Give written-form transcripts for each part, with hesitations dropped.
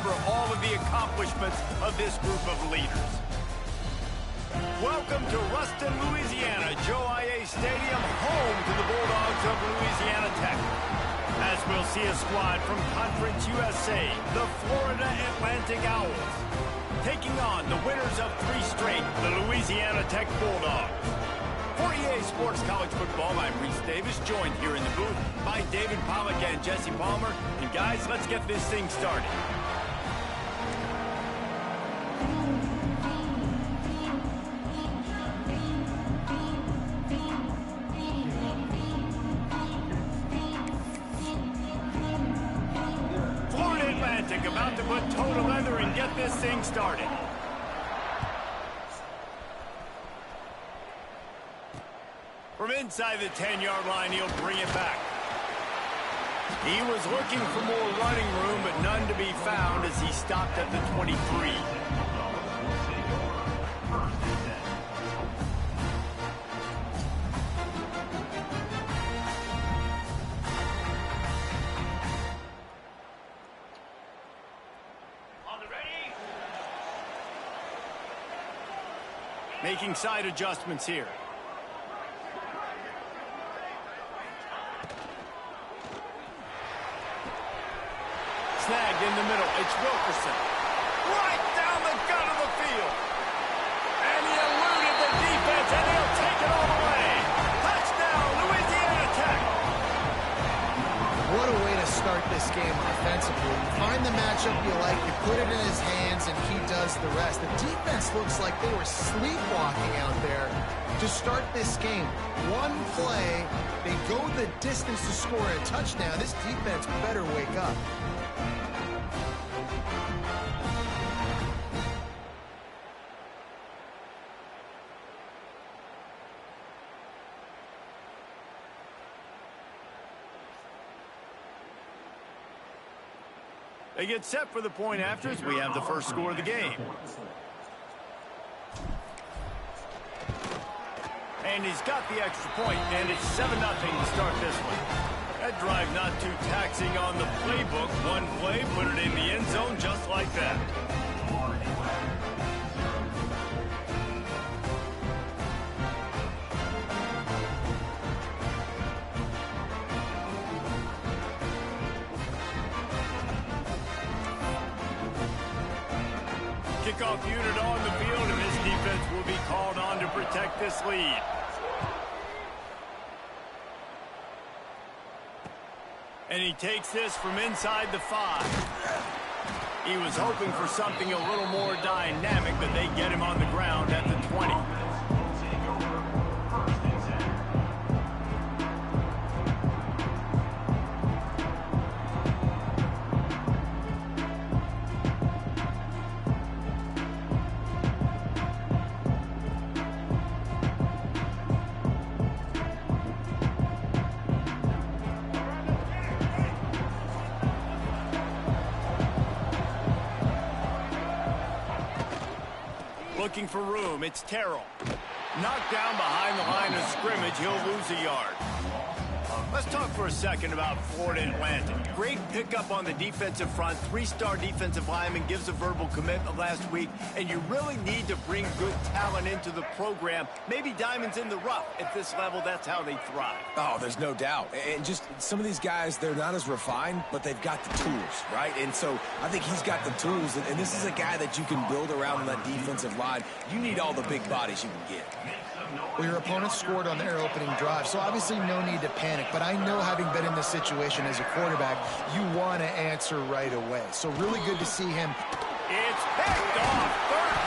remember all of the accomplishments of this group of leaders. Welcome to Ruston, Louisiana, Joe IA Stadium, home to the Bulldogs of Louisiana Tech. As we'll see a squad from Conference USA, the Florida Atlantic Owls, taking on the winners of 3 straight, the Louisiana Tech Bulldogs. For EA Sports College Football, I'm Reese Davis, joined here in the booth by David Pollack and Jesse Palmer. And guys, let's get this thing started. Florida Atlantic about to put toe to leather and get this thing started. From inside the 10-yard line, he'll bring it back. He was looking for more running room, but none to be found as he stopped at the 23. Making side adjustments here. Snagged in the middle. It's Wilkerson. Right down the gut of the field. And he eluded the defense, and he'll take it all the way. Touchdown, Louisiana Tech. What a way to start this game offensively. You find the matchup you like, you put it in his hands, and he does the rest. The defense looks like they were sleepwalking out there to start this game. One play, they go the distance to score a touchdown. This defense better wake up. They get set for the point after as we have the first score of the game. And he's got the extra point, and it's 7-0 to start this one. That drive not too taxing on the playbook. One play, put it in the end zone just like that. Kickoff unit on the field, and this defense will be called on to protect this lead. And he takes this from inside the 5. He was hoping for something a little more dynamic, but they get him on the ground at the 20. Looking for room, it's Terrell. Knocked down behind the line of scrimmage, he'll lose a yard. Let's talk for a second about Florida Atlantic. Great pickup on the defensive front. 3-star defensive lineman gives a verbal commitment last week, and you really need to bring good talent into the program. Maybe diamonds in the rough. At this level, that's how they thrive. Oh, there's no doubt. And just some of these guys, they're not as refined, but they've got the tools, right? And so I think he's got the tools, and this is a guy that you can build around that defensive line. You need all the big bodies you can get. Well, your opponent scored on their opening drive, so obviously no need to panic. But I know, having been in this situation as a quarterback, you want to answer right away. So really good to see him. It's picked off.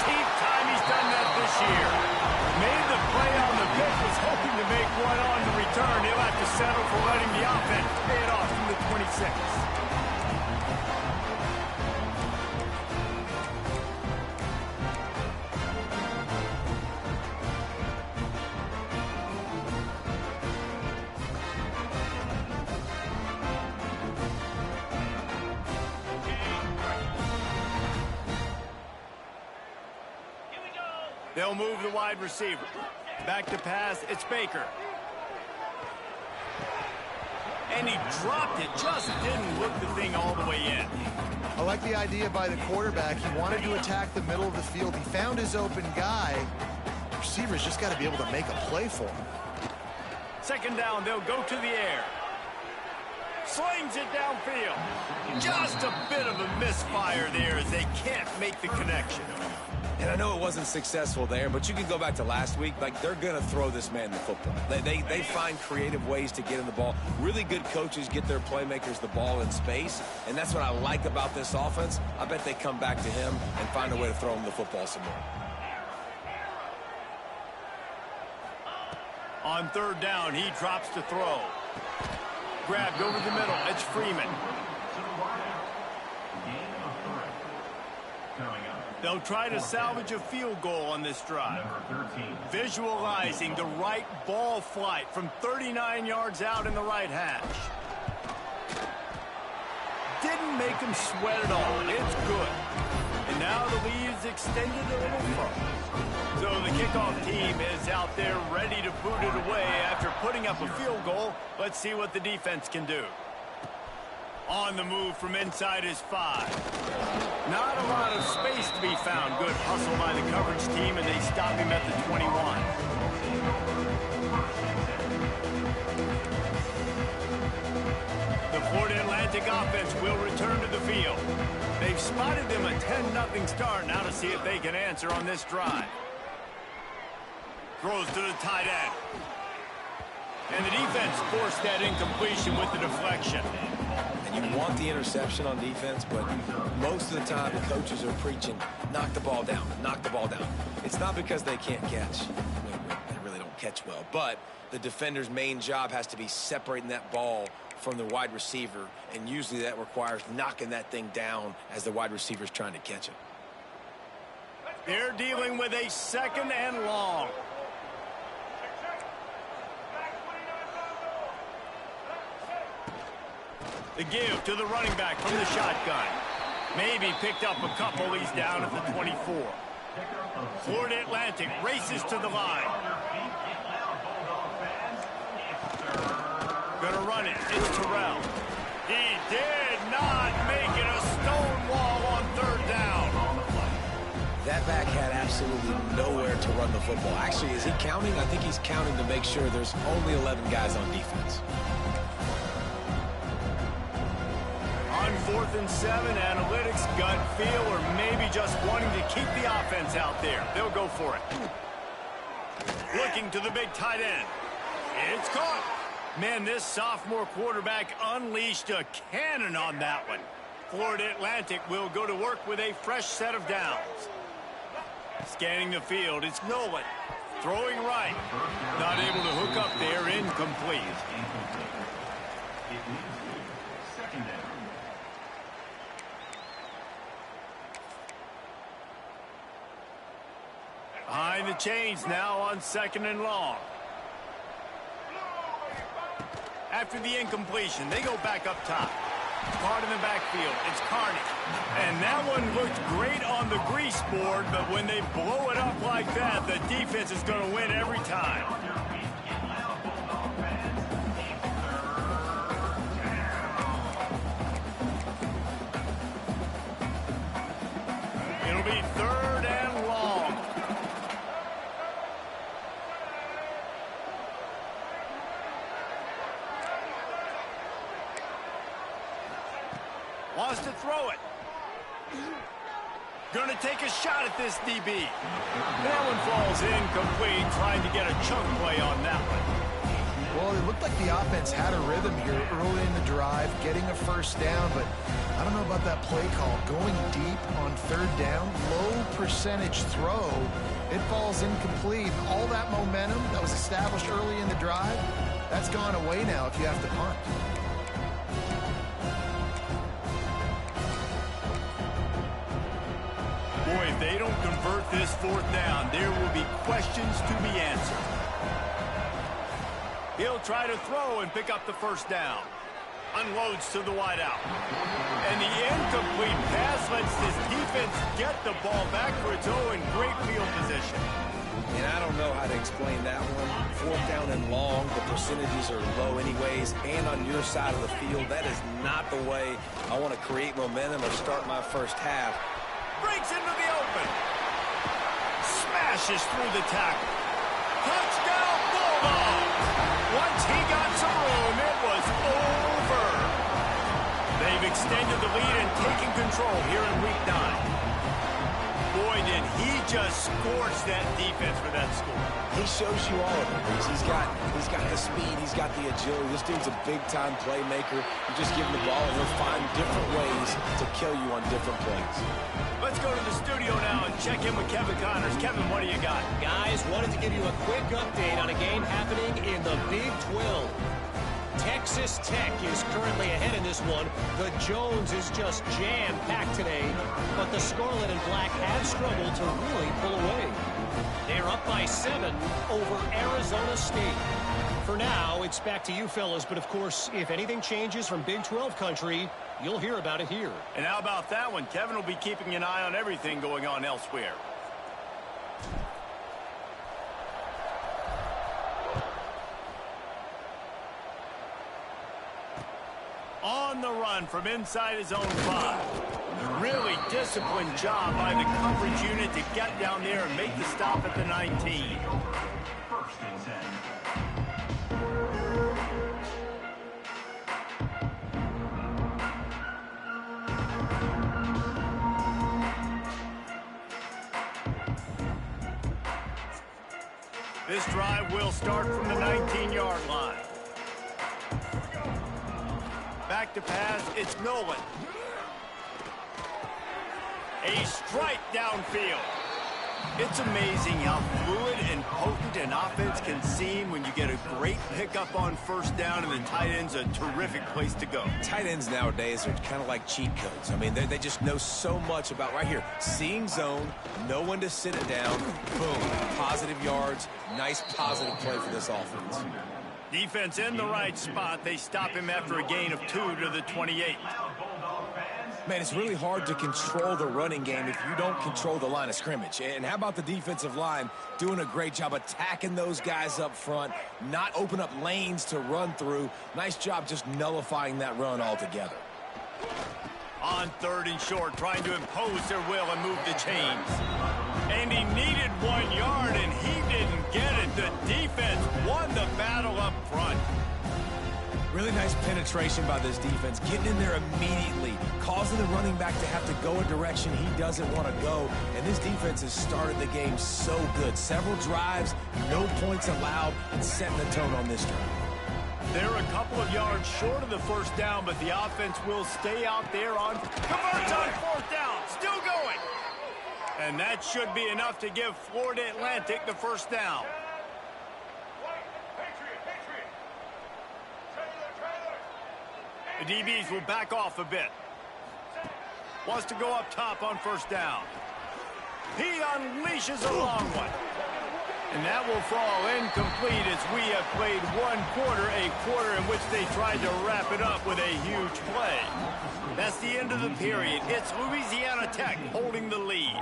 13th time he's done that this year. Made the play on the pick, was hoping to make one on the return. He'll have to settle for letting the offense pay it off from the 26. They'll move the wide receiver. Back to pass, it's Baker. And he dropped it, just didn't look the thing all the way in. I like the idea by the quarterback. He wanted to attack the middle of the field. He found his open guy. Receivers just got to be able to make a play for him. Second down, they'll go to the air. Slings it downfield. Just a bit of a misfire there as they can't make the connection. And I know it wasn't successful there, but you can go back to last week. Like, they're going to throw this man the football. They find creative ways to get in the ball. Really good coaches get their playmakers the ball in space, and that's what I like about this offense. I bet they come back to him and find a way to throw him the football some more. On third down, he drops to throw. Grabbed over the middle. It's Freeman. They'll try to salvage a field goal on this drive. Visualizing the right ball flight from 39 yards out in the right hash. Didn't make him sweat at all. It's good. And now the lead is extended a little further. So the kickoff team is out there ready to boot it away after putting up a field goal. Let's see what the defense can do. On the move from inside his 5. Not a lot of space to be found. Good hustle by the coverage team, and they stop him at the 21. The Florida Atlantic offense will return to the field. They've spotted them a 10-0 start. Now to see if they can answer on this drive. Throws to the tight end. And the defense forced that incompletion with the deflection. And you want the interception on defense, but most of the time the coaches are preaching, knock the ball down, knock the ball down. It's not because they can't catch. They really don't catch well. But the defender's main job has to be separating that ball from the wide receiver, and usually that requires knocking that thing down as the wide receiver's trying to catch it. They're dealing with a second and long. The give to the running back from the shotgun. Maybe picked up a couple. He's down at the 24. Florida Atlantic races to the line. Gonna run it. It's Terrell. He did not make it a stone wall on third down. That back had absolutely nowhere to run the football. Actually, is he counting? I think he's counting to make sure there's only 11 guys on defense. On 4th and 7, analytics, gut feel, or maybe just wanting to keep the offense out there. They'll go for it. Looking to the big tight end. It's caught. Man, this sophomore quarterback unleashed a cannon on that one. Florida Atlantic will go to work with a fresh set of downs. Scanning the field, it's Nolan. Throwing right. Not able to hook up there, incomplete. Behind the chains now on 2nd and long. After the incompletion, they go back up top. Caught in the backfield. It's Carney. And that one looked great on the grease board, but when they blow it up like that, the defense is going to win every time. It'll be 3rd and long. Wants to throw it. Gonna take a shot at this DB. That one falls incomplete, trying to get a chunk play on that one. Well, it looked like the offense had a rhythm here early in the drive, getting a first down, but I don't know about that play call. Going deep on 3rd down, low percentage throw, it falls incomplete. All that momentum that was established early in the drive, that's gone away now if you have to punt. Boy, if they don't convert this 4th down, there will be questions to be answered. He'll try to throw and pick up the first down. Unloads to the wideout. And the incomplete pass lets this defense get the ball back for its own great field position. And I don't know how to explain that one. Fourth down and long, the percentages are low anyways, and on your side of the field, that is not the way I want to create momentum or start my first half. Breaks into the open. Smashes through the tackle. Touchdown, Bulldogs! Once he got some room, it was over. They've extended the lead and taken control here in Week 9. Boy, did he just scorch that defense for that score. He shows you all of it. He's got the speed. He's got the agility. This dude's a big-time playmaker. You just give him the ball, and he'll find different ways to kill you on different plays. Let's go to the studio now and check in with Kevin Connors. Kevin, what do you got? Guys, wanted to give you a quick update on a game happening in the Big 12. Texas Tech is currently ahead in this one. The Jones is just jam-packed today, but the Scarlet and Black have struggled to really pull away. They're up by 7 over Arizona State. For now, it's back to you fellas, but of course, if anything changes from Big 12 country, you'll hear about it here. And how about that one? Kevin will be keeping an eye on everything going on elsewhere. On the run from inside his own 5. Really disciplined job by the coverage unit to get down there and make the stop at the 19. This drive will start from the 19-yard line. Back to pass, it's Nolan. A strike downfield. It's amazing how fluid and potent an offense can seem when you get a great pickup on first down, and the tight end's a terrific place to go. Tight ends nowadays are kind of like cheat codes. I mean, they just know so much about right here. Seeing zone, know when to sit it down, boom, positive yards, nice positive play for this offense. Defense in the right spot. They stop him after a gain of 2 to the 28. Man, it's really hard to control the running game if you don't control the line of scrimmage. And how about the defensive line doing a great job attacking those guys up front, not open up lanes to run through. Nice job just nullifying that run altogether. On 3rd and short, trying to impose their will and move the chains. And he needed 1 yard, and he didn't get it. The defense won the battle up front. Really nice penetration by this defense, getting in there immediately, causing the running back to have to go a direction he doesn't want to go. And this defense has started the game so good. Several drives, no points allowed, and setting the tone on this drive. They're a couple of yards short of the first down, but the offense will stay out there on converts on 4th down. Still going. And that should be enough to give Florida Atlantic the first down. The DBs will back off a bit. Wants to go up top on first down. He unleashes a long one. And that will fall incomplete as we have played 1 quarter, a quarter in which they tried to wrap it up with a huge play. That's the end of the period. It's Louisiana Tech holding the lead.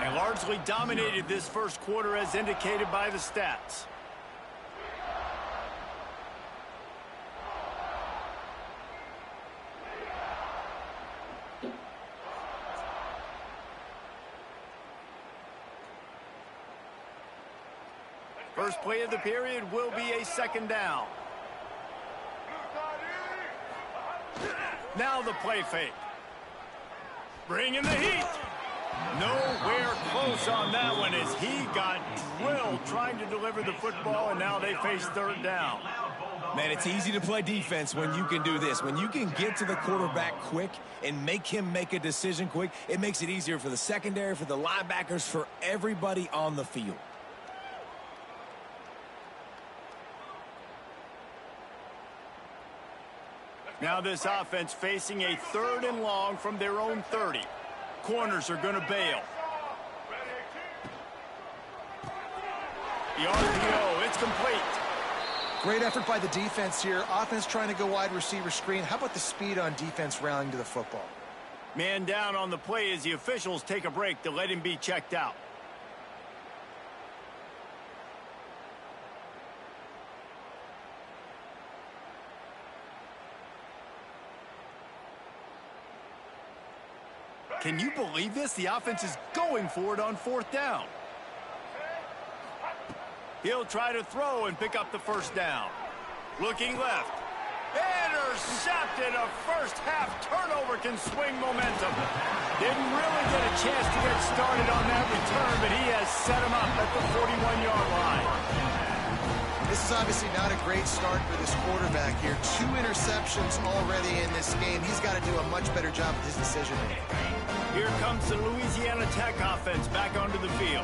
They largely dominated this first quarter as indicated by the stats. First play of the period will be a 2nd down. Now the play fake. Bringing the heat. Nowhere close on that one as he got drilled trying to deliver the football, and now they face 3rd down. Man, it's easy to play defense when you can do this. When you can get to the quarterback quick and make him make a decision quick, it makes it easier for the secondary, for the linebackers, for everybody on the field. Now this offense facing a 3rd and long from their own 30. Corners are going to bail. The RPO, it's complete. Great effort by the defense here. Offense trying to go wide receiver screen. How about the speed on defense rallying to the football? Man down on the play as the officials take a break to let him be checked out. Can you believe this? The offense is going for it on 4th down. He'll try to throw and pick up the first down. Looking left. Intercepted. A first-half turnover can swing momentum. Didn't really get a chance to get started on that return, but he has set him up at the 41-yard line. This is obviously not a great start for this quarterback here. 2 interceptions already in this game. He's got to do a much better job with his decision-making. Here comes the Louisiana Tech offense back onto the field.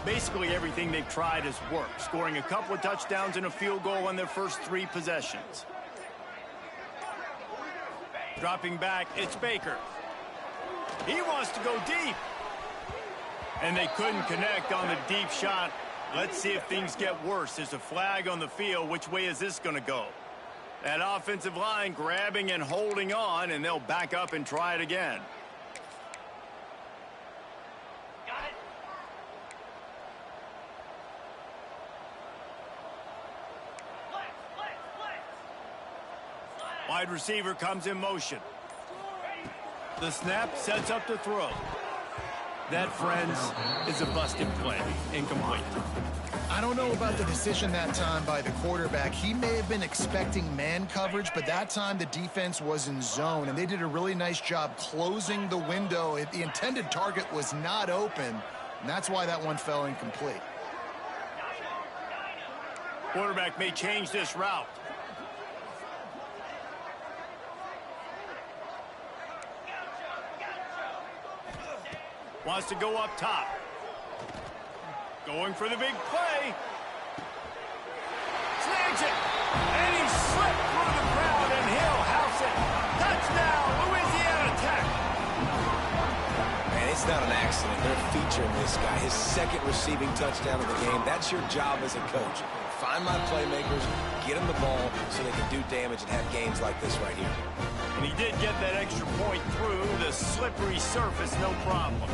Basically everything they've tried has worked, scoring a couple of touchdowns and a field goal on their first 3 possessions. Dropping back, it's Baker. He wants to go deep. And they couldn't connect on the deep shot. Let's see if things get worse. There's a flag on the field. Which way is this going to go? That offensive line grabbing and holding on, and they'll back up and try it again. Wide receiver comes in motion. The snap sets up the throw. That, friends, is a busted play. Incomplete. I don't know about the decision that time by the quarterback. He may have been expecting man coverage, but that time the defense was in zone, and they did a really nice job closing the window. The intended target was not open, and that's why that one fell incomplete. Quarterback may change this route. Wants to go up top. Going for the big play. Snags it. And he slipped through the crowd, and he'll house it. Touchdown, Louisiana Tech. Man, it's not an accident. They're featuring this guy. His 2nd receiving touchdown of the game. That's your job as a coach. Find my playmakers, get them the ball so they can do damage and have games like this right here. And he did get that extra point through the slippery surface, no problem.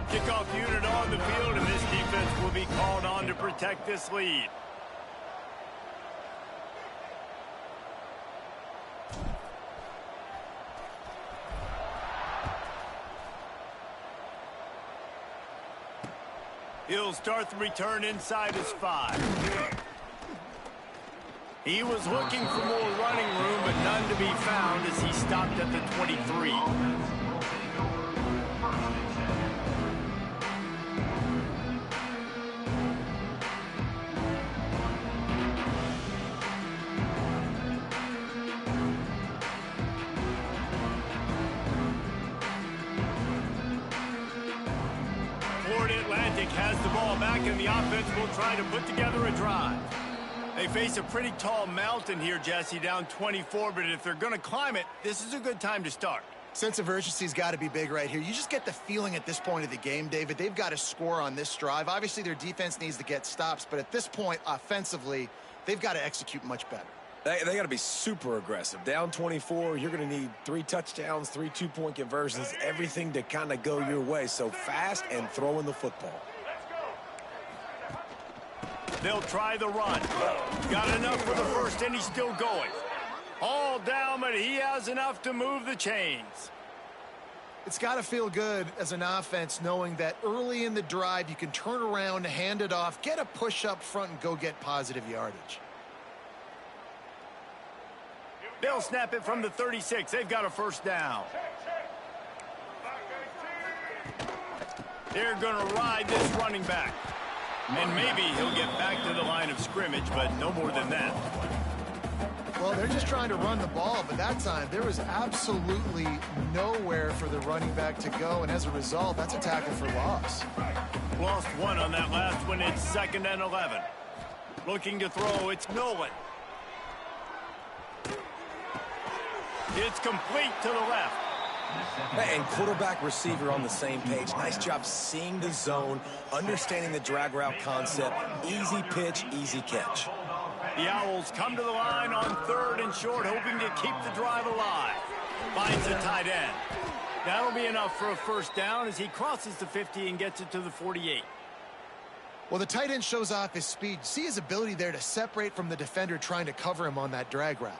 Kickoff unit on the field, and this defense will be called on to protect this lead. He'll start the return inside his 5. He was looking for more running room, but none to be found as he stopped at the 23. Has the ball back, and the offense will try to put together a drive. They face a pretty tall mountain here, Jesse, down 24, but if they're going to climb it, this is a good time to start. Sense of urgency's got to be big right here. You just get the feeling at this point of the game, David, they've got to score on this drive. Obviously, their defense needs to get stops, but at this point, offensively, they've got to execute much better. They got to be super aggressive. Down 24, you're going to need 3 touchdowns, 3 two-point conversions, everything to kind of go your way. So fast and throwing the football. They'll try the run. Got enough for the first, and he's still going. All down, but he has enough to move the chains. It's got to feel good as an offense knowing that early in the drive you can turn around, hand it off, get a push up front, and go get positive yardage. They'll snap it from the 36. They've got a first down. They're going to ride this running back. And maybe he'll get back to the line of scrimmage, but no more than that. Well, they're just trying to run the ball, but that time there was absolutely nowhere for the running back to go, and as a result, that's a tackle for loss. Lost 1 on that last one. It's 2nd and 11. Looking to throw, it's Nolan. It's complete to the left. And quarterback receiver on the same page. Nice job seeing the zone, understanding the drag route concept. Easy pitch, easy catch. The Owls come to the line on 3rd and short, hoping to keep the drive alive. Finds a tight end. That'll be enough for a first down as he crosses the 50 and gets it to the 48. Well, the tight end shows off his speed. See his ability there to separate from the defender trying to cover him on that drag route.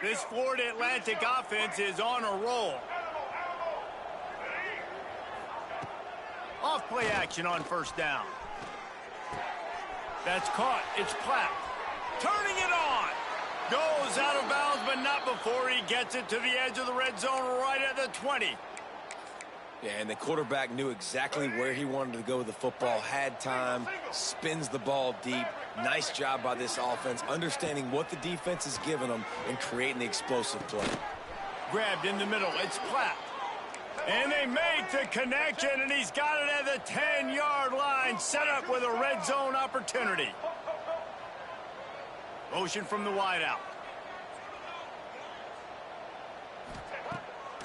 This Florida Atlantic offense is on a roll. Off play action on first down. That's caught. It's Platt. Turning it on. Goes out of bounds, but not before he gets it to the edge of the red zone right at the 20. Yeah, and the quarterback knew exactly where he wanted to go with the football, had time, spins the ball deep. Nice job by this offense, understanding what the defense is giving them and creating the explosive play. Grabbed in the middle. It's Platt. And they make the connection, and he's got it at the 10-yard line, set up with a red zone opportunity. Motion from the wideout.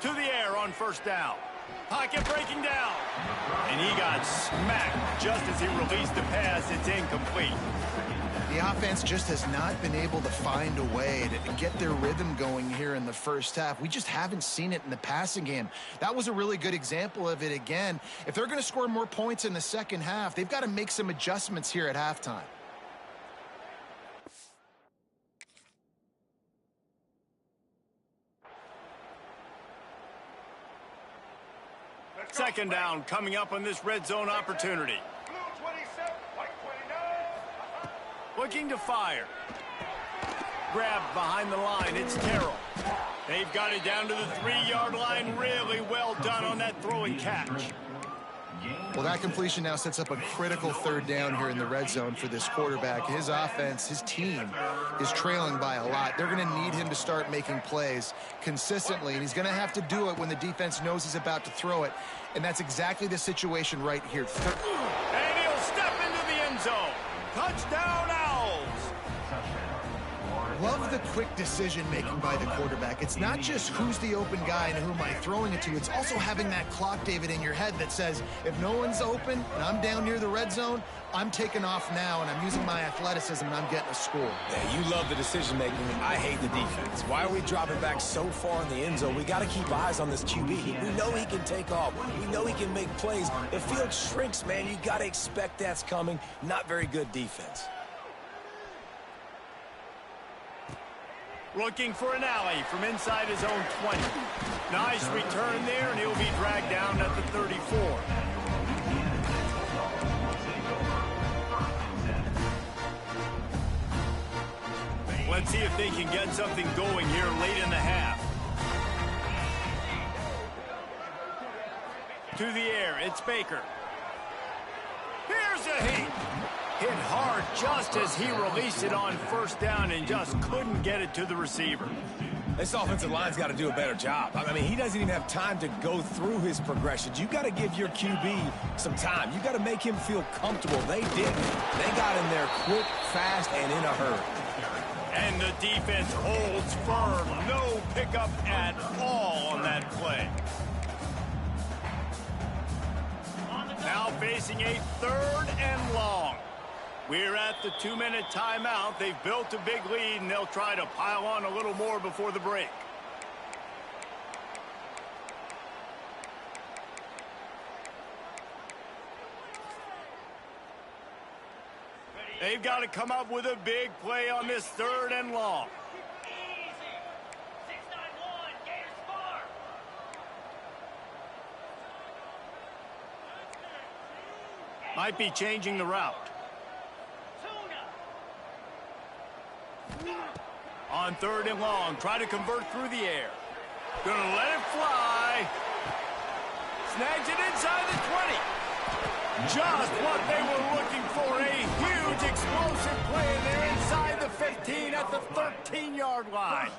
To the air on first down. Pocket breaking down. And he got smacked just as he released the pass. It's incomplete. The offense just has not been able to find a way to get their rhythm going here in the first half. We just haven't seen it in the passing game. That was a really good example of it again. If they're going to score more points in the second half, they've got to make some adjustments here at halftime. Second down coming up on this red zone opportunity. Looking to fire. Grabbed behind the line. It's Terrell. They've got it down to the 3-yard line. Really well done on that throw and catch. Well, that completion now sets up a critical third down here in the red zone for this quarterback. His offense, his team is trailing by a lot. They're going to need him to start making plays consistently, and he's going to have to do it when the defense knows he's about to throw it. And that's exactly the situation right here. And he'll step into the end zone. Touchdown, Owls! Love the quick decision-making by the quarterback. It's not just who's the open guy and who am I throwing it to. It's also having that clock, David, in your head that says, if no one's open and I'm down near the red zone, I'm taking off now and I'm using my athleticism and I'm getting a score. Yeah, you love the decision-making. I hate the defense. Why are we dropping back so far in the end zone? We got to keep eyes on this QB. We know he can take off. We know he can make plays. The field shrinks, man. You got to expect that's coming. Not very good defense. Looking for an alley from inside his own 20. Nice return there, and he'll be dragged down at the 34. Let's see if they can get something going here late in the half. To the air, it's Baker. Here's a hit. Hit hard just as he released it on first down and just couldn't get it to the receiver. This offensive line's got to do a better job. I mean, he doesn't even have time to go through his progressions. You got to give your QB some time. You got to make him feel comfortable. They didn't. They got in there quick, fast, and in a hurry. And the defense holds firm. No pickup at all on that play. Now facing a 3rd and long. We're at the 2-minute timeout. They've built a big lead, and they'll try to pile on a little more before the break. They've got to come up with a big play on this 3rd and long. Might be changing the route. On 3rd and long, try to convert through the air. Gonna let it fly. Snags it inside the 20. Just what they were looking for. A huge explosive play, and they're inside the 15 at the 13-yard line.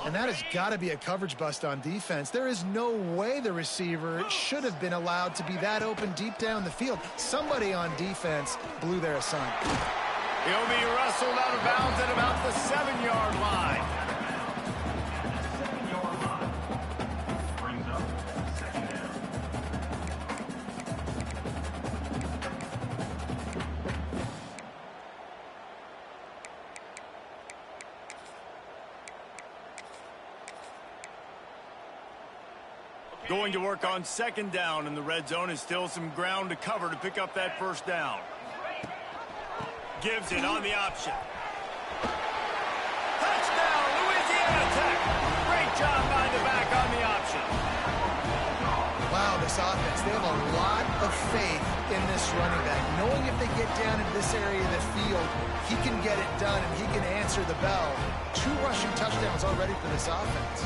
And that has got to be a coverage bust on defense. There is no way the receiver should have been allowed to be that open deep down the field. Somebody on defense blew their assignment. He'll be wrestled out of bounds at about the 7-yard line. Going to work on second down in the red zone, and still some ground to cover to pick up that first down. Gives it on the option. Touchdown, Louisiana Tech. Great job by the back on the option. Wow, this offense, they have a lot of faith in this running back. Knowing if they get down into this area of the field, he can get it done and he can answer the bell. 2 rushing touchdowns already for this offense.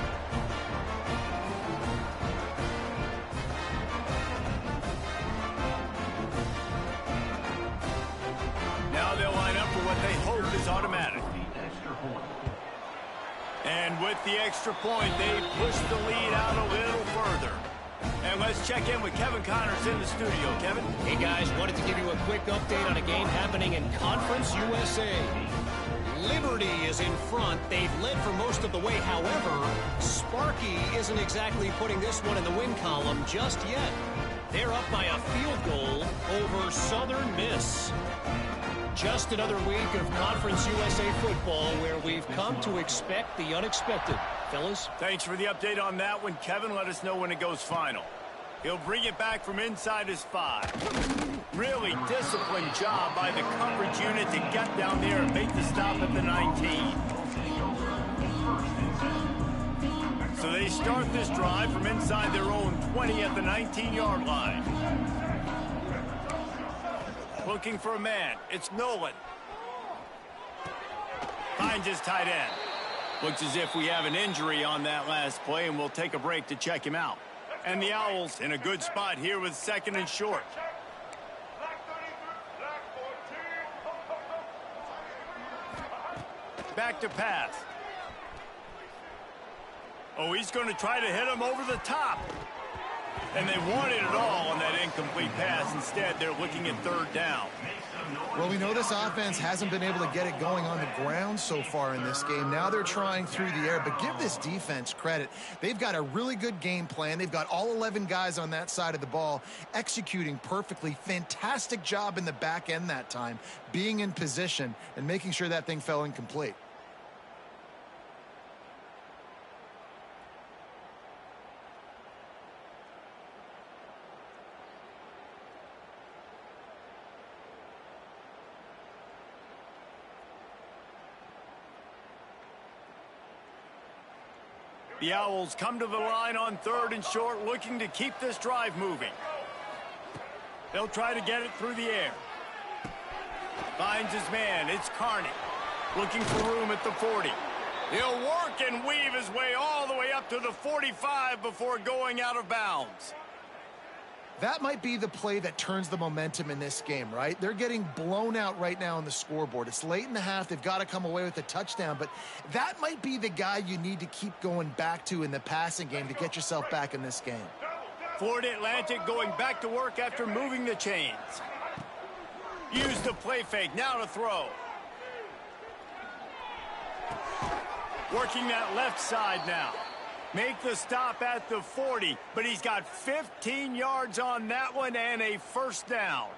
Now they'll line up for what they hope is automatic. And with the extra point, they push the lead out a little further. And let's check in with Kevin Connors in the studio. Kevin? Hey, guys, wanted to give you a quick update on a game happening in Conference USA. Liberty is in front. They've led for most of the way. However, Sparky isn't exactly putting this one in the win column just yet. They're up by a field goal over Southern Miss. Just another week of Conference USA football where we've come to expect the unexpected. Fellas? Thanks for the update on that one, Kevin. Let us know when it goes final. He'll bring it back from inside his 5. Really disciplined job by the coverage unit to get down there and make the stop at the 19. So they start this drive from inside their own 20 at the 19-yard line. Looking for a man. It's Nolan. Finds his tight end. Looks as if we have an injury on that last play, and we'll take a break to check him out. And the Owls in a good spot here with second and short. Back to pass. Oh, he's going to try to hit him over the top. And they wanted it all on that incomplete pass. Instead, they're looking at third down. Well, we know this offense hasn't been able to get it going on the ground so far in this game. Now they're trying through the air, but give this defense credit. They've got a really good game plan. They've got all 11 guys on that side of the ball executing perfectly. Fantastic job in the back end that time, being in position and making sure that thing fell incomplete. The Owls come to the line on third and short, looking to keep this drive moving. They'll try to get it through the air. Finds his man. It's Carney. Looking for room at the 40. He'll work and weave his way all the way up to the 45 before going out of bounds. That might be the play that turns the momentum in this game, right? They're getting blown out right now on the scoreboard. It's late in the half. They've got to come away with a touchdown, but that might be the guy you need to keep going back to in the passing game to get yourself back in this game. Florida Atlantic going back to work after moving the chains. Use the play fake. Now to throw. Working that left side now. Make the stop at the 40, but he's got 15 yards on that one and a first down.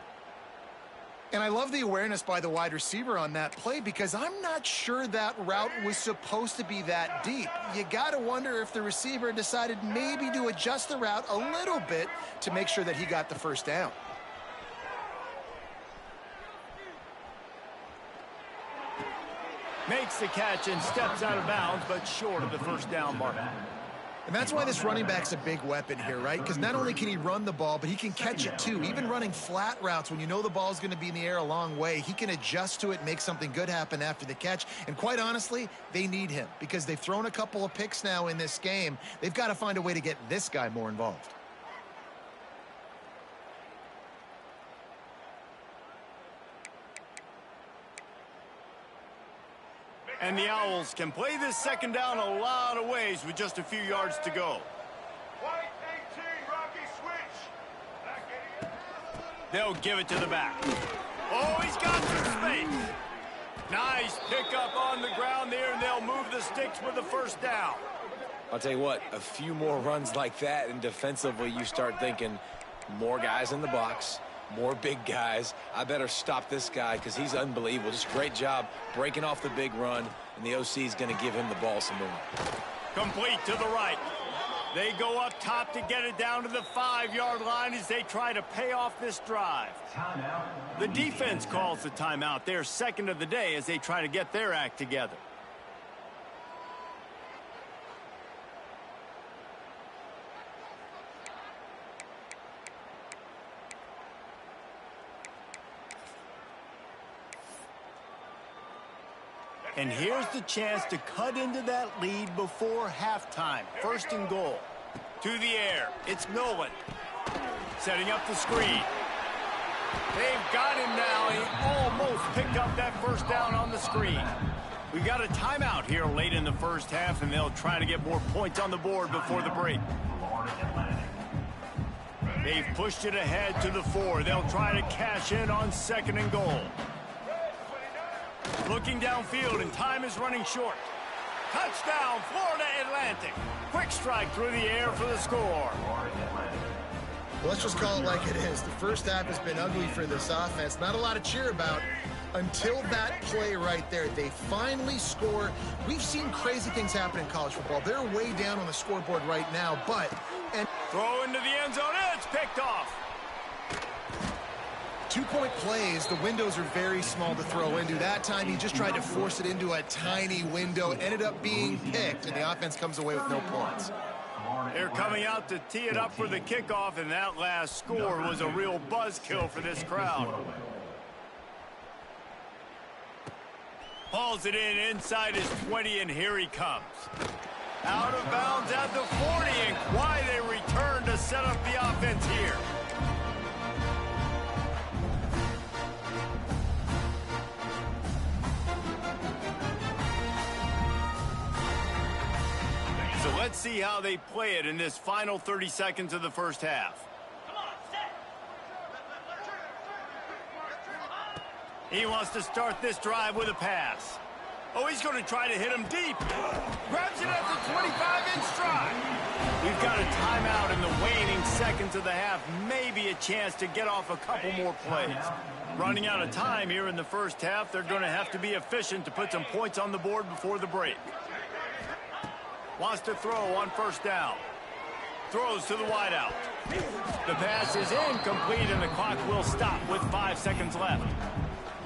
And I love the awareness by the wide receiver on that play because I'm not sure that route was supposed to be that deep. You got to wonder if the receiver decided maybe to adjust the route a little bit to make sure that he got the first down. Makes the catch and steps out of bounds, but short of the first down mark. And that's why this running back's a big weapon here, right? Because not only can he run the ball, but he can catch it too. Even running flat routes when you know the ball's going to be in the air a long way, he can adjust to it, make something good happen after the catch. And quite honestly, they need him because they've thrown a couple of picks now in this game. They've got to find a way to get this guy more involved. And the Owls can play this second down a lot of ways with just a few yards to go. White 18, Rocky switch. They'll give it to the back. Oh, he's got some space. Nice pickup on the ground there, and they'll move the sticks with the first down. I'll tell you what, a few more runs like that, and defensively you start thinking more guys in the box, more big guys. I better stop this guy because he's unbelievable. Just great job breaking off the big run, and the OC is going to give him the ball some more. Complete to the right. They go up top to get it down to the 5-yard line as they try to pay off this drive. The defense calls the timeout. Their second of the day as they try to get their act together. And here's the chance to cut into that lead before halftime. First and goal. To the air. It's Nolan. Setting up the screen. They've got him now. He almost picked up that first down on the screen. We've got a timeout here late in the first half, and they'll try to get more points on the board before the break. They've pushed it ahead to the 4. They'll try to cash in on second and goal. Looking downfield, and time is running short. Touchdown, Florida Atlantic. Quick strike through the air for the score. Well, let's just call it like it is. The first half has been ugly for this offense. Not a lot to cheer about until that play right there. They finally score. We've seen crazy things happen in college football. They're way down on the scoreboard right now, but... Throw into the end zone. It's picked off. 2-point plays, the windows are very small to throw into. That time, he just tried to force it into a tiny window. Ended up being picked, and the offense comes away with no points. They're coming out to tee it up for the kickoff, and that last score was a real buzzkill for this crowd. Hauls it in inside his 20, and here he comes. Out of bounds at the 40, and why they return to set up the offense here. So let's see how they play it in this final 30 seconds of the first half. He wants to start this drive with a pass. Oh, he's going to try to hit him deep. Grabs it at the 25-inch stride. We've got a timeout in the waning seconds of the half. Maybe a chance to get off a couple more plays. Running out of time here in the first half. They're going to have to be efficient to put some points on the board before the break. Wants to throw on first down. Throws to the wideout. The pass is incomplete, and the clock will stop with 5 seconds left.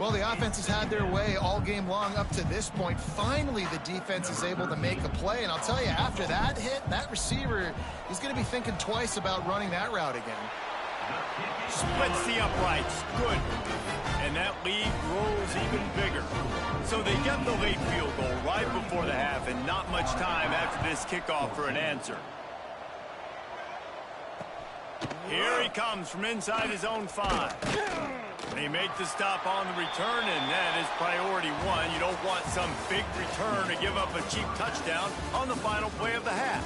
Well, the offense has had their way all game long up to this point. Finally, the defense is able to make a play. And I'll tell you, after that hit, that receiver is going to be thinking twice about running that route again. Splits the uprights. Good. And that lead grows even bigger. So they get the late field goal right before the half, and not much time after this kickoff for an answer. Here he comes from inside his own 5. They make the stop on the return, and that is priority 1. You don't want some big return to give up a cheap touchdown on the final play of the half.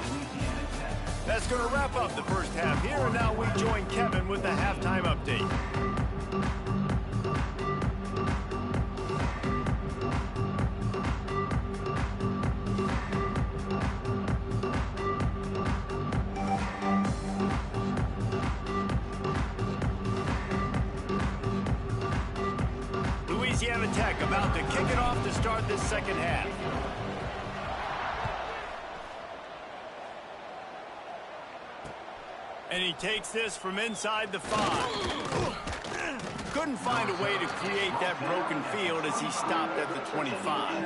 That's going to wrap up the first half here, and now we join Kevin with the halftime update. Louisiana Tech about to kick it off to start this second half. And he takes this from inside the 5. Couldn't find a way to create that broken field as he stopped at the 25.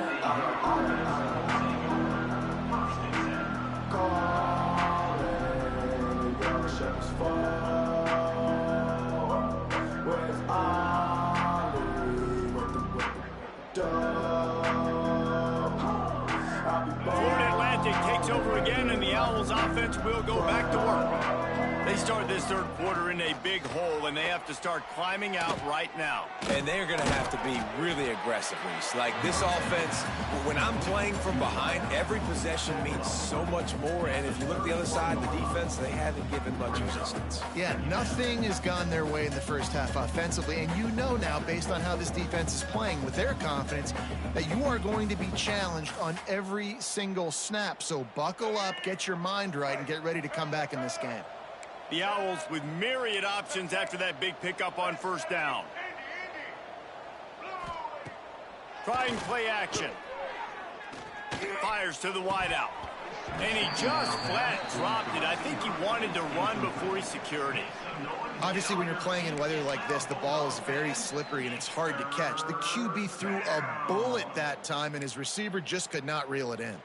Florida Atlantic takes over again, and the Owls offense will go back to work. They start this third quarter in a big hole, and they have to start climbing out right now. And they're going to have to be really aggressive, Reese. Like, this offense, when I'm playing from behind, every possession means so much more. And if you look at the other side, the defense, they haven't given much resistance. Yeah, nothing has gone their way in the first half offensively. And you know now, based on how this defense is playing with their confidence, that you are going to be challenged on every single snap. So buckle up, get your mind right, and get ready to come back in this game. The Owls with myriad options after that big pickup on first down. Trying play action. Fires to the wideout. And he just flat dropped it. I think he wanted to run before he secured it. Obviously, when you're playing in weather like this, the ball is very slippery and it's hard to catch. The QB threw a bullet that time, and his receiver just could not reel it in.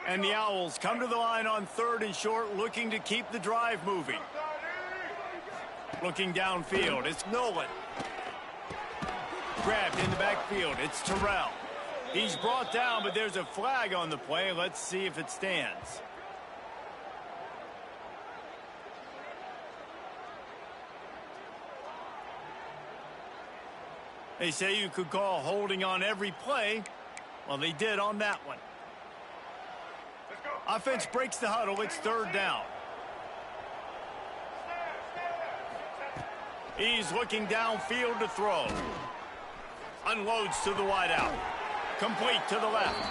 And the Owls come to the line on 3rd and short, looking to keep the drive moving. Looking downfield, it's Nolan. Grabbed in the backfield, it's Terrell. He's brought down, but there's a flag on the play. Let's see if it stands. They say you could call holding on every play. Well, they did on that one. Offense breaks the huddle. It's 3rd down. He's looking downfield to throw. Unloads to the wideout. Complete to the left.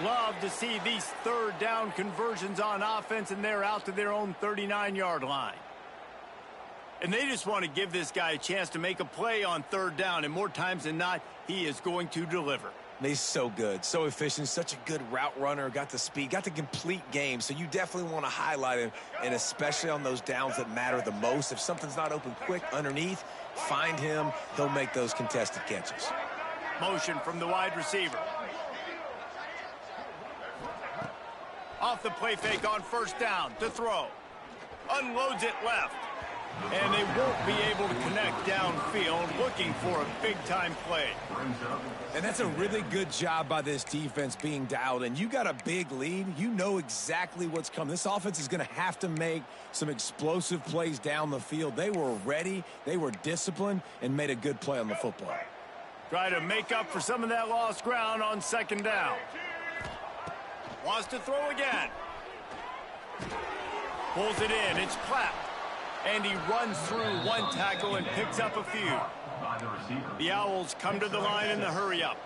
Love to see these 3rd down conversions on offense, and they're out to their own 39-yard line. And they just want to give this guy a chance to make a play on 3rd down, and more times than not, he is going to deliver. He's so good, so efficient, such a good route runner, got the speed, got the complete game, so you definitely want to highlight him, and especially on those downs that matter the most. If something's not open quick underneath, find him. He'll make those contested catches. Motion from the wide receiver. Off the play fake on 1st down to throw. Unloads it left. And they won't be able to connect downfield, looking for a big-time play. And that's a really good job by this defense being dialed in. You got a big lead. You know exactly what's coming. This offense is going to have to make some explosive plays down the field. They were ready, they were disciplined, and made a good play on the football. Try to make up for some of that lost ground on 2nd down. Wants to throw again. Pulls it in. It's Platt. And he runs through one tackle and picks up a few. The Owls come to the line in the hurry-up.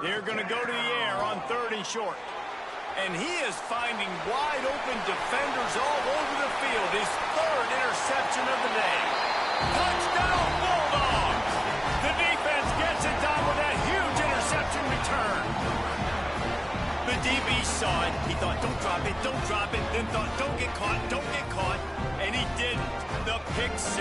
They're going to go to the air on 3rd and short. And he is finding wide-open defenders all over the field. His 3rd interception of the day. Touchdown, Bulldogs! The defense gets it done with that huge interception return. The DB saw it. He thought, don't drop it, don't drop it. Then thought, don't get caught, don't get caught. And he didn't. The pick 6.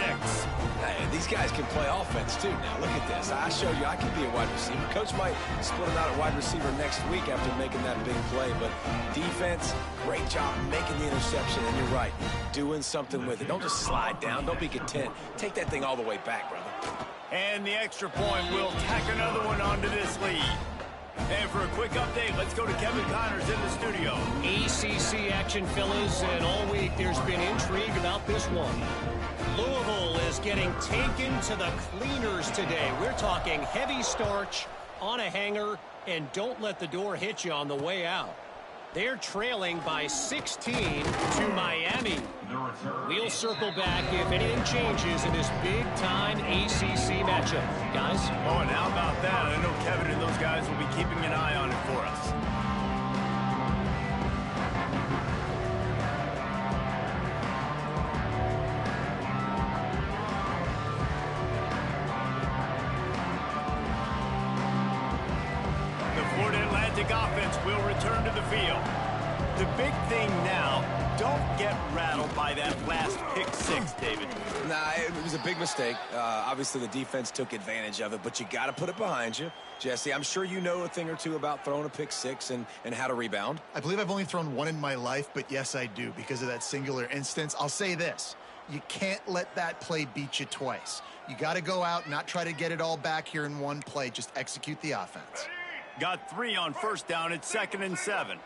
Hey, these guys can play offense, too. Now, look at this. I showed you I can be a wide receiver. Coach might split him out at wide receiver next week after making that big play. But defense, great job making the interception. And you're right, doing something with it. Don't just slide down. Don't be content. Take that thing all the way back, brother. And the extra point will tack another one onto this lead. And for a quick update, let's go to Kevin Connors in the studio. ACC action, fellas, and all week there's been intrigue about this one. Louisville is getting taken to the cleaners today. We're talking heavy starch on a hanger, and don't let the door hit you on the way out. They're trailing by 16 to Miami. We'll circle back if anything changes in this big-time ACC matchup. Guys? Oh, and how about that? I know Kevin and those guys will be keeping an eye on it for us. The Florida Atlantic offense will return to the field. The big thing now, don't get rattled by that last pick 6, David. Nah, it was a big mistake. Obviously, the defense took advantage of it, but you got to put it behind you. Jesse, I'm sure you know a thing or two about throwing a pick 6 and how to rebound. I believe I've only thrown one in my life, but yes, I do because of that singular instance. I'll say this. You can't let that play beat you twice. You got to go out, not try to get it all back here in one play. Just execute the offense. Got 3 on 1st down. It's 2nd and 7.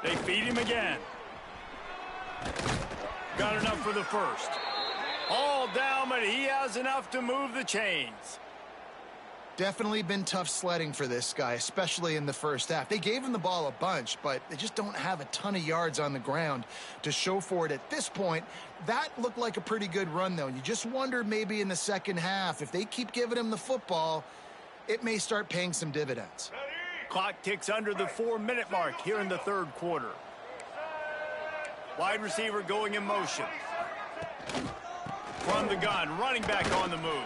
They feed him again. Got enough for the 1st. All down, but he has enough to move the chains. Definitely been tough sledding for this guy, especially in the first half. They gave him the ball a bunch, but they just don't have a ton of yards on the ground to show for it at this point. That looked like a pretty good run, though. You just wonder maybe in the second half, if they keep giving him the football, it may start paying some dividends. Clock ticks under the 4-minute mark here in the 3rd quarter. Wide receiver going in motion. From the gun, running back on the move.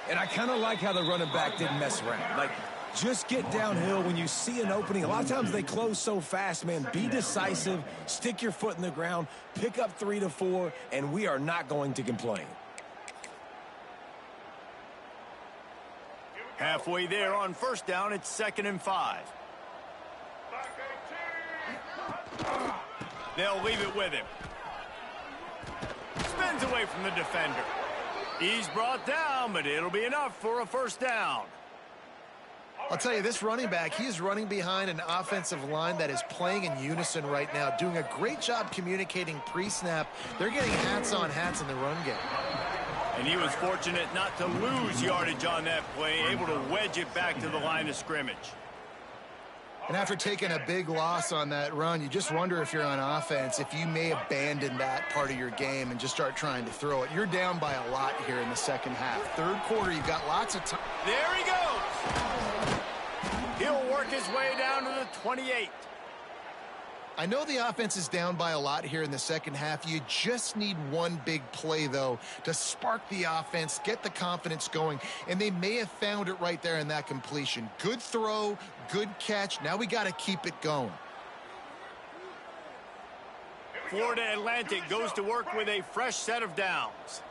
And I kind of like how the running back didn't mess around. Like, just get downhill when you see an opening. A lot of times they close so fast, man. Be decisive, stick your foot in the ground, pick up 3 to 4, and we are not going to complain. Halfway there on first down, it's 2nd and 5. They'll leave it with him. Spins away from the defender. He's brought down, but it'll be enough for a first down. I'll tell you, this running back, he's running behind an offensive line that is playing in unison right now, doing a great job communicating pre-snap. They're getting hats on hats in the run game. And he was fortunate not to lose yardage on that play, able to wedge it back to the line of scrimmage. And after taking a big loss on that run, you just wonder if you're on offense, if you may abandon that part of your game and just start trying to throw it. You're down by a lot here in the second half. Third quarter, you've got lots of time. There he goes. He'll work his way down to the 28. I know the offense is down by a lot here in the second half. You just need one big play, though, to spark the offense, get the confidence going, and they may have found it right there in that completion. Good throw, good catch. Now we got to keep it going. Florida Atlantic goes to work with a fresh set of downs.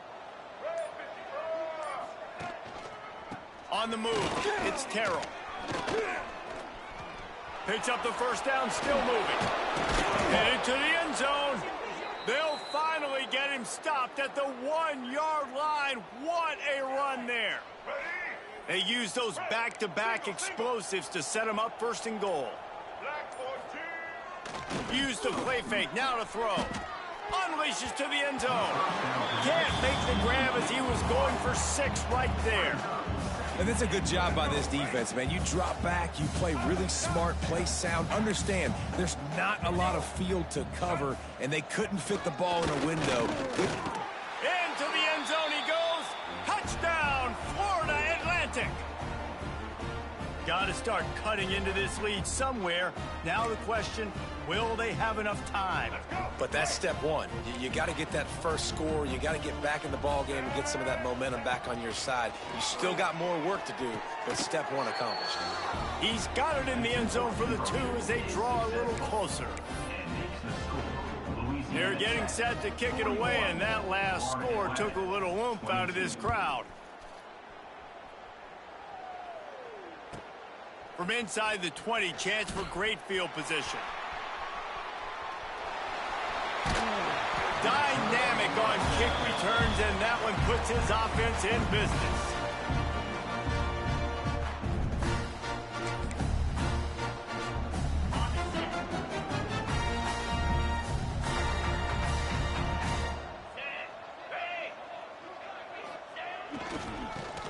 On the move, it's Terrell. Picks up the first down, still moving. Headed to the end zone. They'll finally get him stopped at the 1-yard line. What a run there. They use those back-to-back explosives to set him up 1st and goal. Use the play fake, now to throw. Unleashes to the end zone. Can't make the grab as he was going for 6 right there. And that's a good job by this defense, man. You drop back, you play really smart, play sound. Understand, there's not a lot of field to cover, and they couldn't fit the ball in a window. Into the end zone he goes. Touchdown, Florida Atlantic. Got to start cutting into this lead somewhere. Now the question, will they have enough time? But that's step one. You got to get that first score. You got to get back in the ball game and get some of that momentum back on your side. You still got more work to do, but step one accomplished. He's got it in the end zone for the 2 as they draw a little closer. They're getting set to kick it away, and that last score took a little oomph out of this crowd. From inside the 20, chance for great field position. Dynamic on kick returns, and that one puts his offense in business.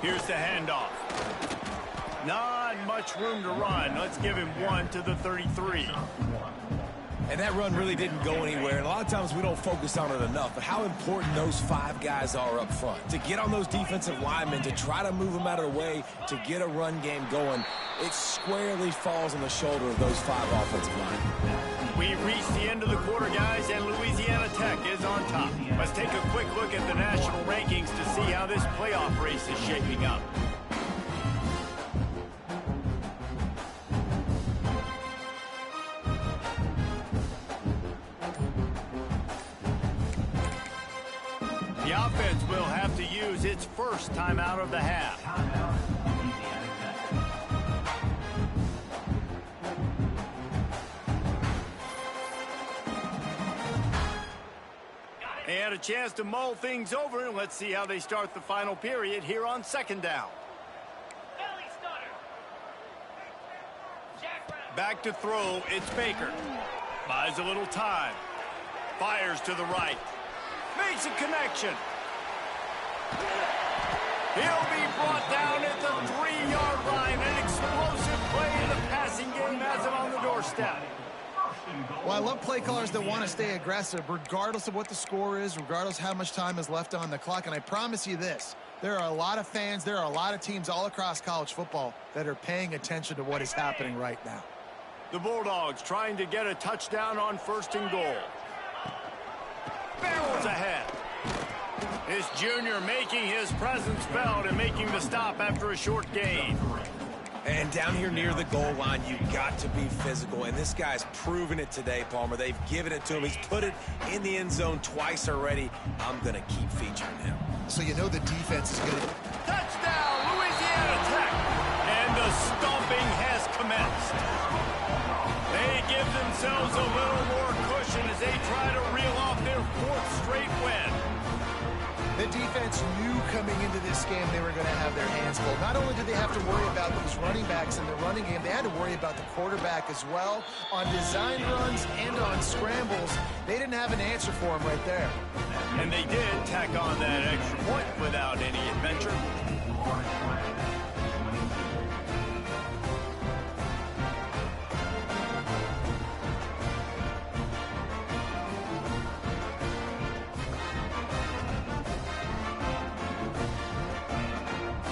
Here's the handoff. Not much room to run. Let's give him 1 to the 33. And that run really didn't go anywhere. And a lot of times we don't focus on it enough. But how important those 5 guys are up front. To get on those defensive linemen, to try to move them out of the way, to get a run game going, it squarely falls on the shoulder of those 5 offensive linemen. We've reached the end of the quarter, guys, and Louisiana Tech is on top. Let's take a quick look at the national rankings to see how this playoff race is shaping up. The offense will have to use its first timeout of the half. They had a chance to mull things over, and let's see how they start the final period here on 2nd down. Back to throw, it's Baker. Buys a little time. Fires to the right. Makes a connection. He'll be brought down at the 3-yard line. An explosive play in the passing game has him on the doorstep. Well, I love play callers that want to stay aggressive, regardless of what the score is, regardless how much time is left on the clock. And I promise you this, there are a lot of fans, there are a lot of teams all across college football that are paying attention to what is happening right now. The Bulldogs trying to get a touchdown on 1st and goal. Barrels ahead. This junior making his presence felt and making the stop after a short gain. And down here near the goal line, you've got to be physical. And this guy's proven it today, Palmer. They've given it to him. He's put it in the end zone twice already. I'm going to keep featuring him. So you know the defense is going to... Touchdown, Louisiana Tech! And the stomping has commenced. They give themselves a little more cushion as they try to reel off their fourth straight win. The defense knew coming into this game they were going to have their hands full. Not only did they have to worry about those running backs in the running game, they had to worry about the quarterback as well. On design runs and on scrambles, they didn't have an answer for him right there. And they did tack on that extra point without any adventure.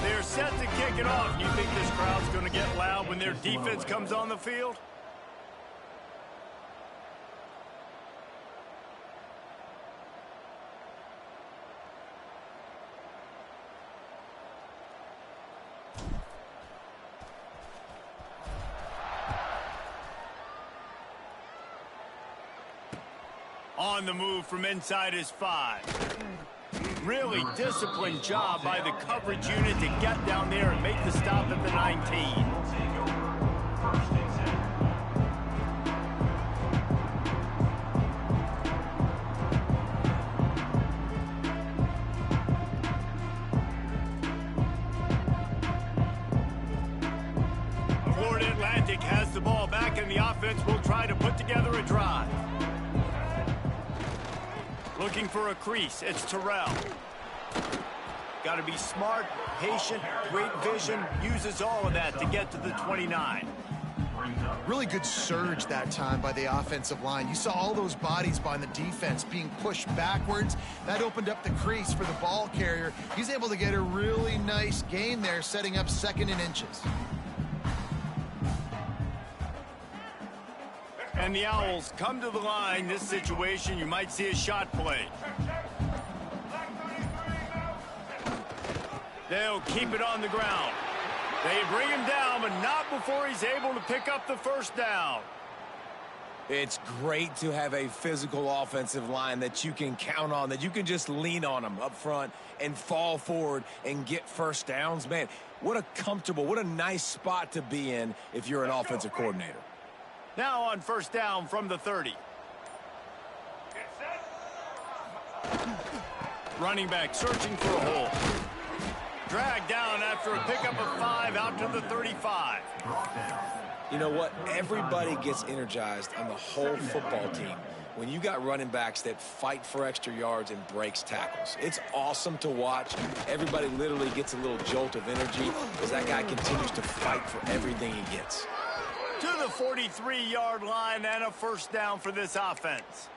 They're set to kick it off. You think this crowd's going to get loud when their defense comes on the field? On the move from inside his 5. Really disciplined job by the coverage unit to get down there and make the stop at the 19. Florida Atlantic has the ball back, and the offense will try to put together a drive. Looking for a crease, it's Terrell. Got to be smart, patient, great vision, uses all of that to get to the 29. Really good surge that time by the offensive line. You saw all those bodies behind the defense being pushed backwards. That opened up the crease for the ball carrier. He's able to get a really nice gain there, setting up 2nd and inches. And the Owls come to the line. This situation, you might see a shot play. They'll keep it on the ground. They bring him down, but not before he's able to pick up the first down. It's great to have a physical offensive line that you can count on, that you can just lean on them up front and fall forward and get first downs. Man, what a comfortable, what a nice spot to be in if you're an offensive coordinator. Now on first down from the 30. Running back searching for a hole. Dragged down after a pickup of 5 out to the 35. You know what? Everybody gets energized on the whole football team when you got running backs that fight for extra yards and breaks tackles. It's awesome to watch. Everybody literally gets a little jolt of energy as that guy continues to fight for everything he gets. To the 43-yard line and a first down for this offense.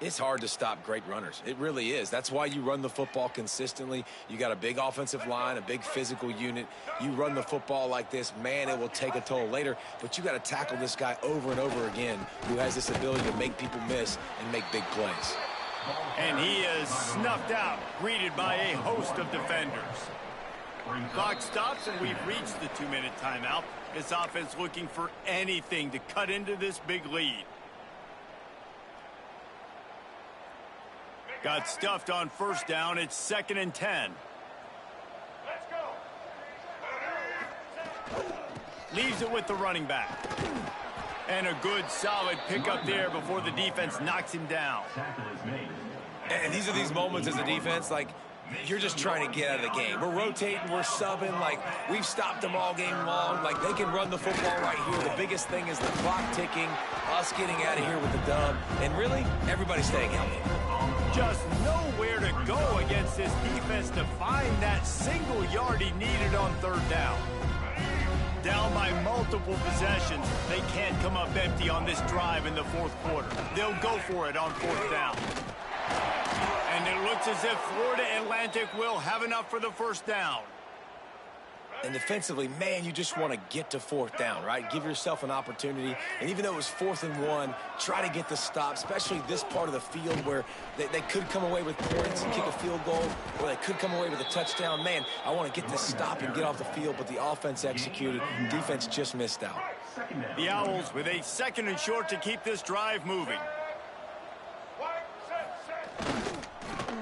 It's hard to stop great runners. It really is. That's why you run the football consistently. You got a big offensive line, a big physical unit. You run the football like this, man, it will take a toll later. But you got to tackle this guy over and over again who has this ability to make people miss and make big plays. And he is snuffed out, greeted by a host of defenders. Clock stops, and we've reached the 2-minute timeout. This offense looking for anything to cut into this big lead. Got stuffed on first down. It's 2nd and 10. Let's go. Leaves it with the running back. And a good, solid pickup there before the defense knocks him down. And these are these moments as a defense, like, you're just trying to get out of the game. We're rotating, we're subbing, like, we've stopped them all game long. Like, they can run the football right here. The biggest thing is the clock ticking, us getting out of here with the dub, and really, everybody staying healthy. Just nowhere to go against this defense to find that single yard he needed on third down. Down by multiple possessions, they can't come up empty on this drive in the fourth quarter. They'll go for it on fourth down. And it looks as if Florida Atlantic will have enough for the first down. And defensively, man, you just want to get to fourth down, right? Give yourself an opportunity. And even though it was 4th and 1, try to get the stop, especially this part of the field where they could come away with points and kick a field goal, or they could come away with a touchdown. Man, I want to get this stop and get off the field, but the offense executed. Defense just missed out. The Owls with a 2nd and short to keep this drive moving.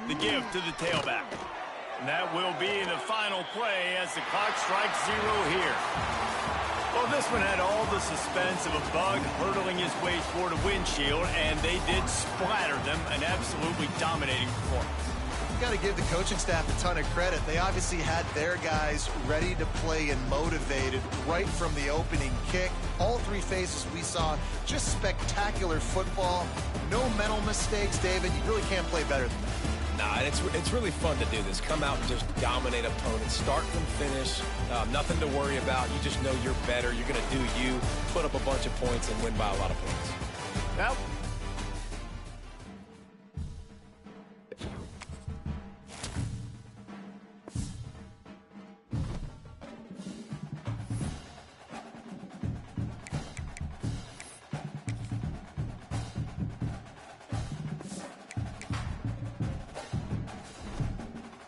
The give to the tailback. And that will be the final play as the clock strikes 0 here. Well, this one had all the suspense of a bug hurtling his way toward a windshield, and they did splatter them, an absolutely dominating performance. You got to give the coaching staff a ton of credit. They obviously had their guys ready to play and motivated right from the opening kick. All 3 phases we saw, just spectacular football. No mental mistakes, David. You really can't play better than that. Nah, and it's really fun to do this. Come out and just dominate opponents, start and finish. Nothing to worry about. You just know you're better. You're going to do you, put up a bunch of points, and win by a lot of points. Well,